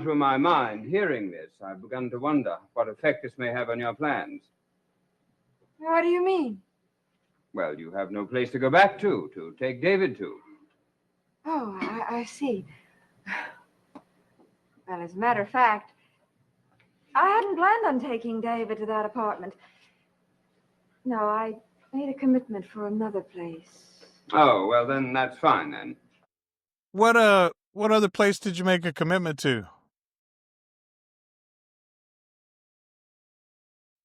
through my mind hearing this. I've begun to wonder what effect this may have on your plans. What do you mean? Well, you have no place to go back to take David to. Oh, I see. Well, as a matter of fact, I hadn't planned on taking David to that apartment. No, I made a commitment for another place. Oh, well, then that's fine, then. What other place did you make a commitment to?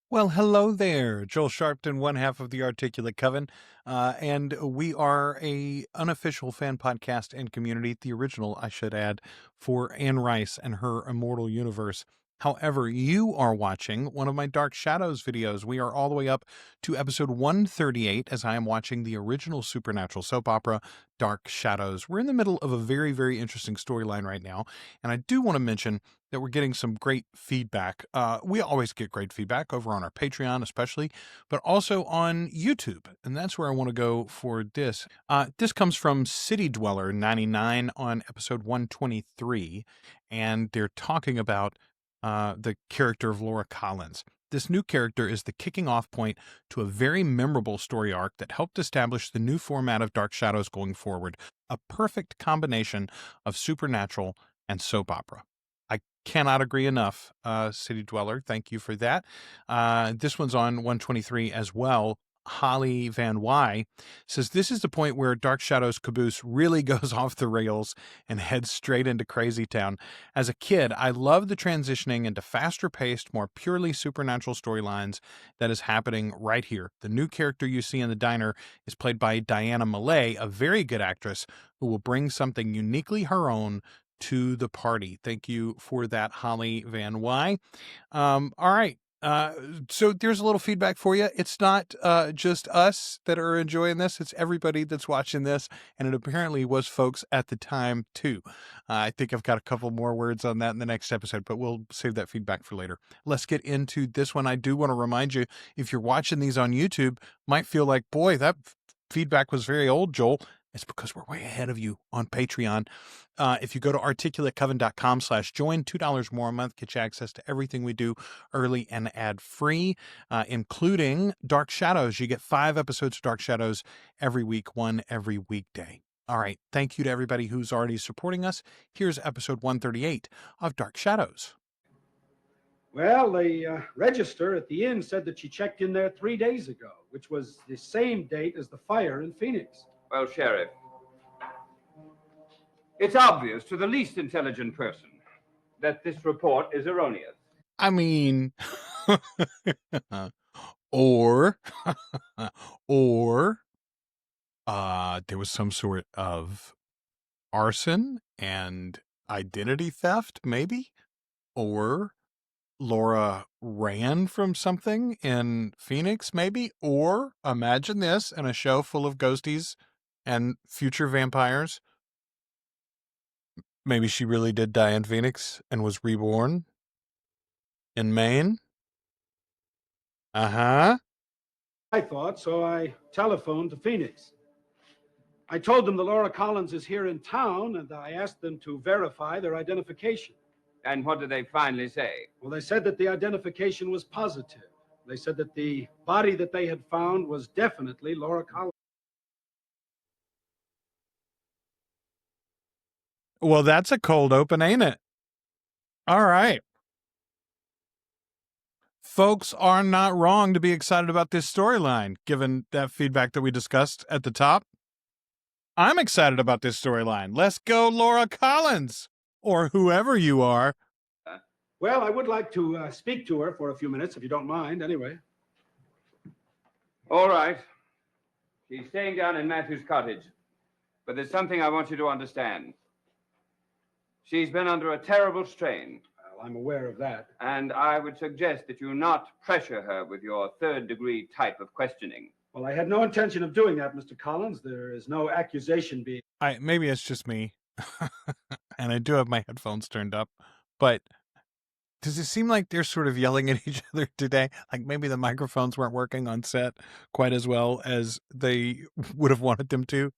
Well, hello there. Joel Sharpton, one half of the Articulate Coven, and we are a unofficial fan podcast and community, the original, I should add, for Anne Rice and her immortal universe. However, you are watching one of my Dark Shadows videos. We are all the way up to episode 138 as I am watching the original supernatural soap opera, Dark Shadows. We're in the middle of a very, very interesting storyline right now, and I do want to mention that we're getting some great feedback. We always get great feedback over on our Patreon especially, but also on YouTube, and that's where I want to go for this. This comes from City Dweller 99 on episode 123, and they're talking about the character of Lara Collins. This new character is the kicking off point to a very memorable story arc that helped establish the new format of Dark Shadows going forward, a perfect combination of supernatural and soap opera. I cannot agree enough, City Dweller. Thank you for that. This one's on 123 as well. Holly Van Y says, this is the point where Dark Shadows caboose really goes off the rails and heads straight into Crazy Town. As a kid, I loved the transitioning into faster paced, more purely supernatural storylines that is happening right here. The new character you see in the diner is played by Diana Malay, a very good actress who will bring something uniquely her own to the party. Thank you for that, Holly Van Y. All right. So there's a little feedback for you. It's not just us that are enjoying this. It's everybody that's watching this. And it apparently was folks at the time too. I think I've got a couple more words on that in the next episode, but we'll save that feedback for later. Let's get into this one. I do want to remind you, if you're watching these on YouTube, might feel like, boy, that feedback was very old, Joel. It's because we're way ahead of you on Patreon. If you go to articulatecoven.com/join, $2 more a month gets you access to everything we do early and ad-free, including Dark Shadows. You get 5 episodes of Dark Shadows every week, one every weekday. All right. Thank you to everybody who's already supporting us. Here's episode 138 of Dark Shadows. Well, the register at the inn said that she checked in there 3 days ago, which was the same date as the fire in Phoenix. Well, Sheriff, it's obvious to the least intelligent person that this report is erroneous. I mean, or there was some sort of arson and identity theft, maybe, or Lara ran from something in Phoenix, maybe, or imagine this in a show full of ghosties and future vampires. Maybe she really did die in Phoenix and was reborn in Maine. Uh-huh. I thought, so I telephoned to Phoenix. I told them that Lara Collins is here in town, and I asked them to verify their identification. And what did they finally say? Well, they said that the identification was positive. They said that the body that they had found was definitely Lara Collins. Well, that's a cold open, ain't it? All right. Folks are not wrong to be excited about this storyline, given that feedback that we discussed at the top. I'm excited about this storyline. Let's go, Lara Collins, or whoever you are. Well, I would like to speak to her for a few minutes, if you don't mind, anyway. All right. She's staying down in Matthew's cottage. But there's something I want you to understand. She's been under a terrible strain. Well, I'm aware of that. And I would suggest that you not pressure her with your third-degree type of questioning. Well, I had no intention of doing that, Mr. Collins. There is no accusation being... Maybe it's just me. And I do have my headphones turned up. But does it seem like they're sort of yelling at each other today? Like maybe the microphones weren't working on set quite as well as they would have wanted them to?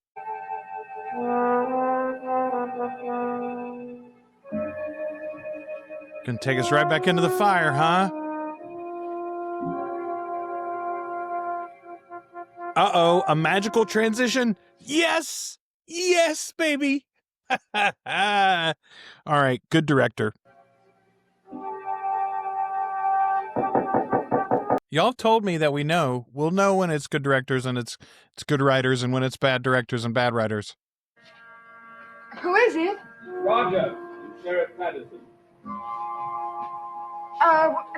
Gonna take us right back into the fire, huh? Uh-oh, a magical transition? Yes! Yes, baby! All right, good director. Y'all told me that we'll know when it's good directors and it's good writers and when it's bad directors and bad writers. Who is it? Roger, Sheriff Madison.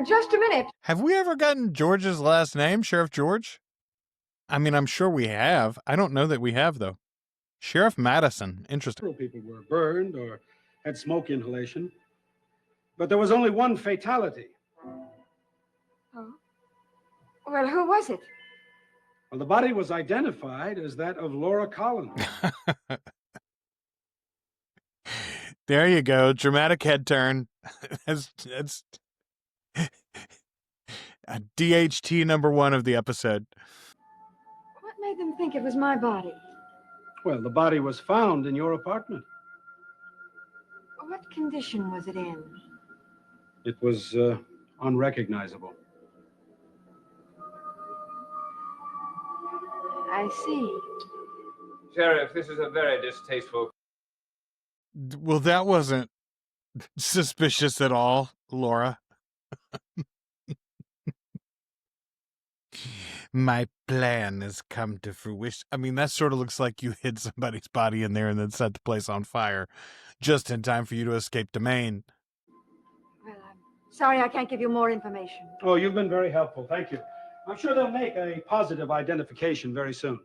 Just a minute. Have we ever gotten George's last name, Sheriff George? I mean, I'm sure we have. I don't know that we have, though. Sheriff Madison. Interesting. Several people were burned or had smoke inhalation, but there was only one fatality. Oh. Well, who was it? Well, the body was identified as that of Lara Collins. There you go. Dramatic head turn. That's DHT number 1 of the episode. What made them think it was my body? Well, the body was found in your apartment. What condition was it in? It was unrecognizable. I see. Sheriff, this is a very distasteful... Well, that wasn't suspicious at all, Laura. My plan has come to fruition. I mean, that sort of looks like you hid somebody's body in there and then set the place on fire just in time for you to escape domain. Well, I'm sorry I can't give you more information. Oh, you've been very helpful. Thank you. I'm sure they'll make a positive identification very soon.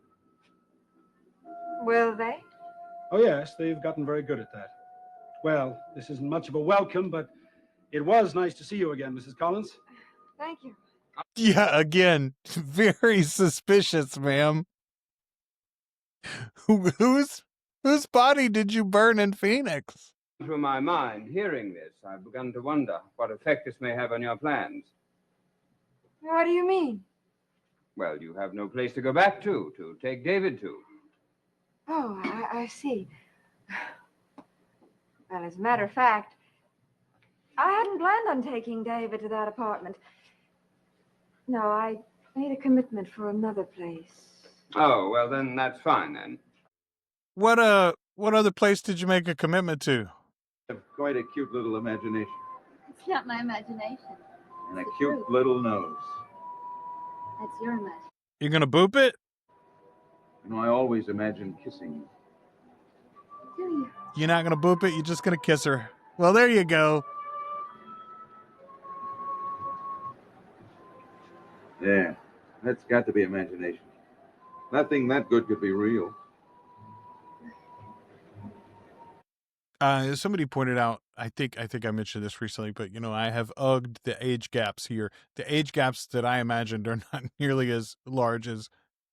Will they? Oh, yes, they've gotten very good at that. Well, this isn't much of a welcome, but it was nice to see you again, Mrs. Collins. Thank you. Yeah, again, very suspicious, ma'am. Whose body did you burn in Phoenix? Through my mind, hearing this, I've begun to wonder what effect this may have on your plans. What do you mean? Well, you have no place to go back to take David to. Oh, I see. Well, as a matter of fact, I hadn't planned on taking David to that apartment. No, I made a commitment for another place. Oh, well, then that's fine, then. What other place did you make a commitment to? Have quite a cute little imagination. It's not my imagination. And a cute little nose. That's your imagination. You gonna boop it? You know, I always imagine kissing you. Do you? You're not gonna boop it, you're just gonna kiss her. Well, there you go. Yeah, that's got to be imagination. Nothing that good could be real. Somebody pointed out, I think I mentioned this recently, but I have ugged the age gaps here. The age gaps that I imagined are not nearly as large as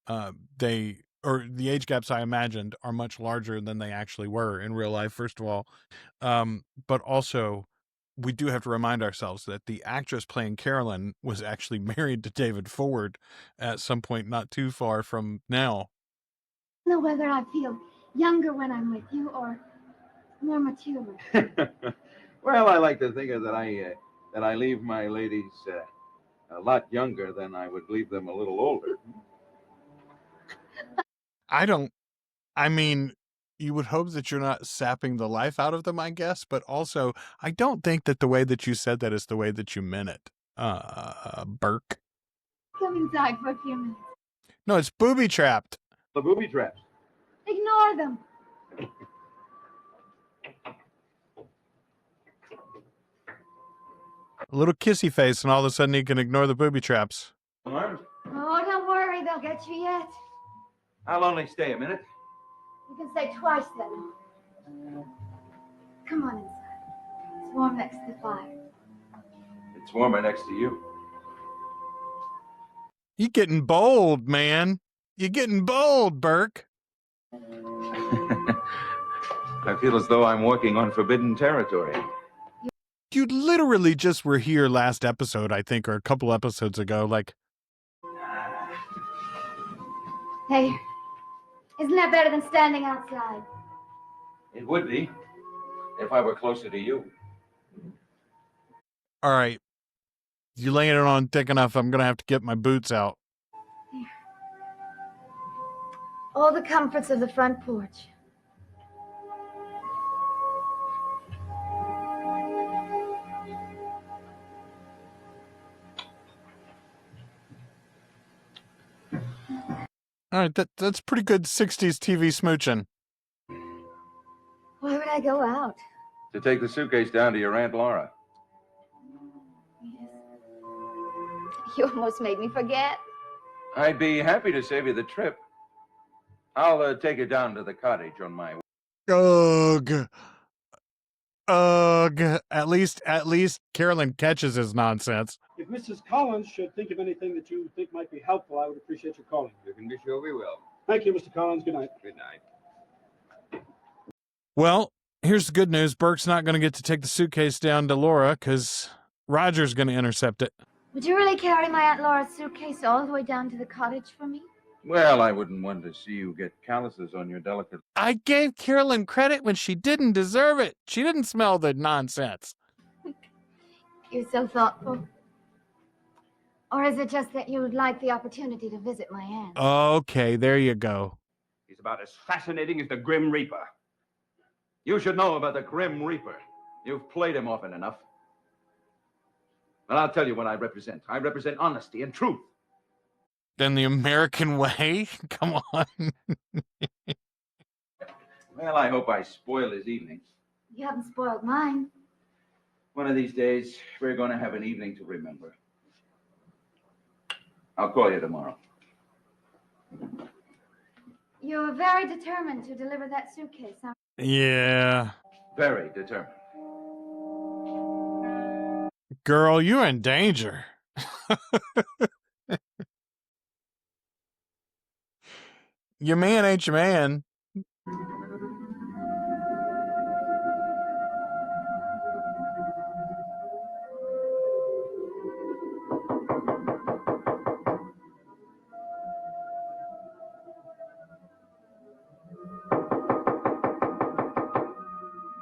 the age gaps I imagined are much larger than they actually were in real life, first of all. But also, we do have to remind ourselves that the actress playing Keryn was actually married to David Ford at some point not too far from now. I don't know whether I feel younger when I'm with you or more mature. Well, I like to think of that I leave my ladies a lot younger than I would leave them a little older. I mean, you would hope that you're not sapping the life out of them, I guess, but also, I don't think that the way that you said that is the way that you meant it, Burke. Come inside for a few minutes. No, it's booby-trapped. The booby traps. Ignore them. A little kissy face, and all of a sudden he can ignore the booby traps. Armed? Oh, don't worry. They'll get you yet. I'll only stay a minute. You can stay twice then. Come on inside. It's warm next to the fire. It's warmer next to you. You're getting bold, man. You're getting bold, Burke. I feel as though I'm walking on forbidden territory. You literally just were here last episode, I think, or a couple episodes ago. Like, Hey, isn't that better than standing outside? It would be, if I were closer to you. All right. You laying it on thick enough, I'm going to have to get my boots out. All the comforts of the front porch. All right, that's pretty good 60s TV smooching. Why would I go out? To take the suitcase down to your Aunt Lara. Yes. You almost made me forget. I'd be happy to save you the trip. I'll take you down to the cottage on my way. Ugh. Ugh. At least Carolyn catches his nonsense. If Mrs. Collins should think of anything that you think might be helpful, I would appreciate your calling. You can be sure we will. Thank you, Mr. Collins. Good night. Good night. Well, here's the good news. Burke's not going to get to take the suitcase down to Laura because Roger's going to intercept it. Would you really carry my Aunt Laura's suitcase all the way down to the cottage for me? Well, I wouldn't want to see you get calluses on your delicate... I gave Carolyn credit when she didn't deserve it. She didn't smell the nonsense. You're so thoughtful. Or is it just that you would like the opportunity to visit my aunt? Okay, there you go. He's about as fascinating as the Grim Reaper. You should know about the Grim Reaper. You've played him often enough. But I'll tell you what I represent. I represent honesty and truth. Then the American way? Come on. Well, I hope I spoil his evening. You haven't spoiled mine. One of these days, we're going to have an evening to remember. I'll call you tomorrow. You're very determined to deliver that suitcase, huh? Yeah. Very determined. Girl, you're in danger. Your man ain't your man.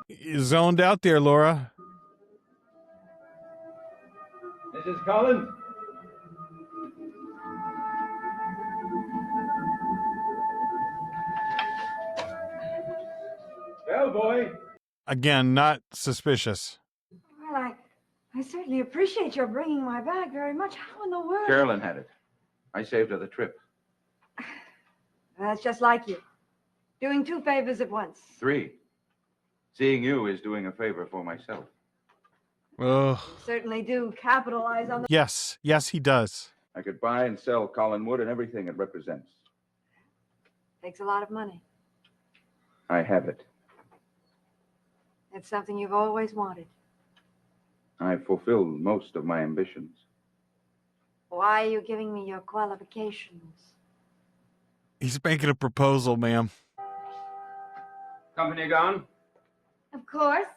You zoned out there, Laura. Mrs. Collins? Bellboy. Again, not suspicious. Well, I certainly appreciate your bringing my bag very much. How in the world? Carolyn had it. I saved her the trip. That's just like you. Doing two favors at once. 3. Seeing you is doing a favor for myself. Oh. You certainly do capitalize on the... Yes, he does. I could buy and sell Collinwood and everything it represents. Takes a lot of money. I have it. It's something you've always wanted. I've fulfilled most of my ambitions. Why are you giving me your qualifications? He's making a proposal, ma'am. Company gone? Of course.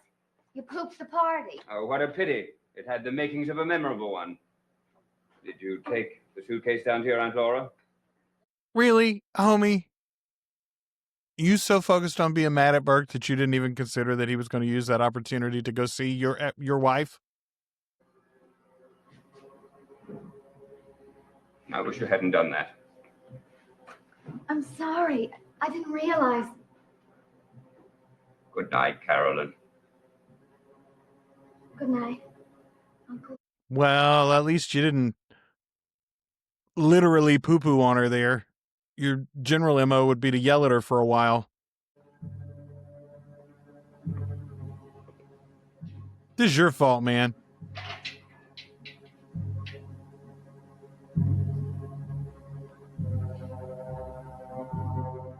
You pooped the party. Oh, what a pity. It had the makings of a memorable one. Did you take the suitcase down to your Aunt Laura? Really, homie? You so focused on being mad at Burke that you didn't even consider that he was going to use that opportunity to go see your wife? I wish you hadn't done that. I'm sorry. I didn't realize. Good night, Carolyn. Good night, Uncle. Well, at least you didn't literally poo-poo on her there. Your general MO would be to yell at her for a while. This is your fault, man.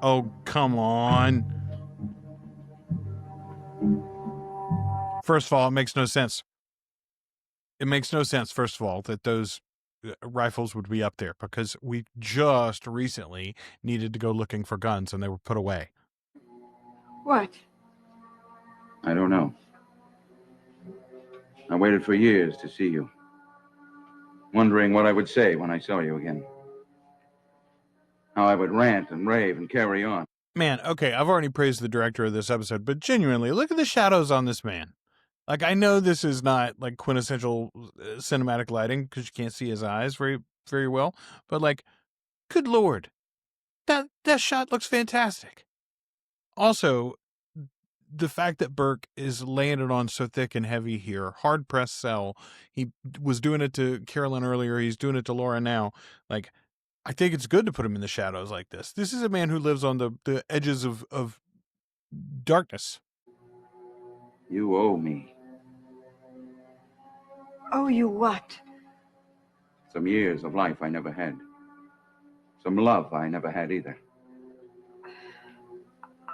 Oh, come on. First of all, it makes no sense. It makes no sense, first of all, that those rifles would be up there because we just recently needed to go looking for guns and they were put away. What? I don't know. I waited for years to see you, wondering what I would say when I saw you again. How I would rant and rave and carry on. Man, okay, I've already praised the director of this episode, but genuinely, look at the shadows on this man. Like, I know this is not like quintessential cinematic lighting because you can't see his eyes very, very well. But like, good Lord, that shot looks fantastic. Also, the fact that Burke is laying it on so thick and heavy here, hard pressed sell. He was doing it to Carolyn earlier. He's doing it to Lara now. Like, I think it's good to put him in the shadows like this. This is a man who lives on the edges of darkness. You owe me Oh, you what? some years of life I never had. Some love I never had either.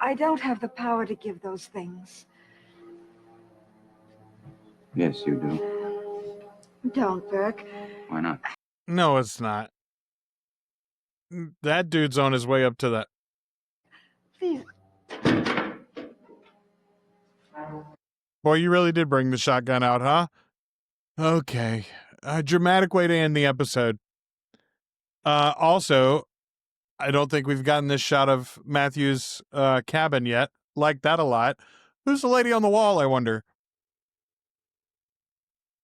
I don't have the power to give those things. Yes, you do. Don't, Burke. Why not? No, it's not. That dude's on his way up to that. Please. Boy, you really did bring the shotgun out, huh? Okay. A dramatic way to end the episode. Also, I don't think we've gotten this shot of Matthew's cabin yet. Like that a lot. Who's the lady on the wall, I wonder?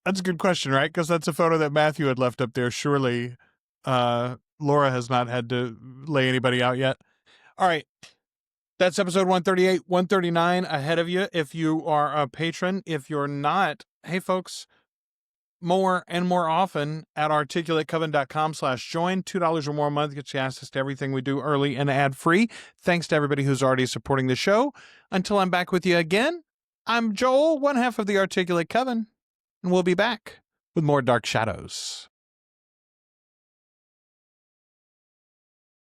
That's a good question, right? Because that's a photo that Matthew had left up there. Surely Lara has not had to lay anybody out yet. All right. That's episode 138, 139 ahead of you if you are a patron. If you're not, hey, folks, more and more often at articulatecoven.com/join. $2 or more a month gets you access to everything we do early and ad-free. Thanks to everybody who's already supporting the show. Until I'm back with you again, I'm Joel, one half of the Articulate Coven, and we'll be back with more Dark Shadows.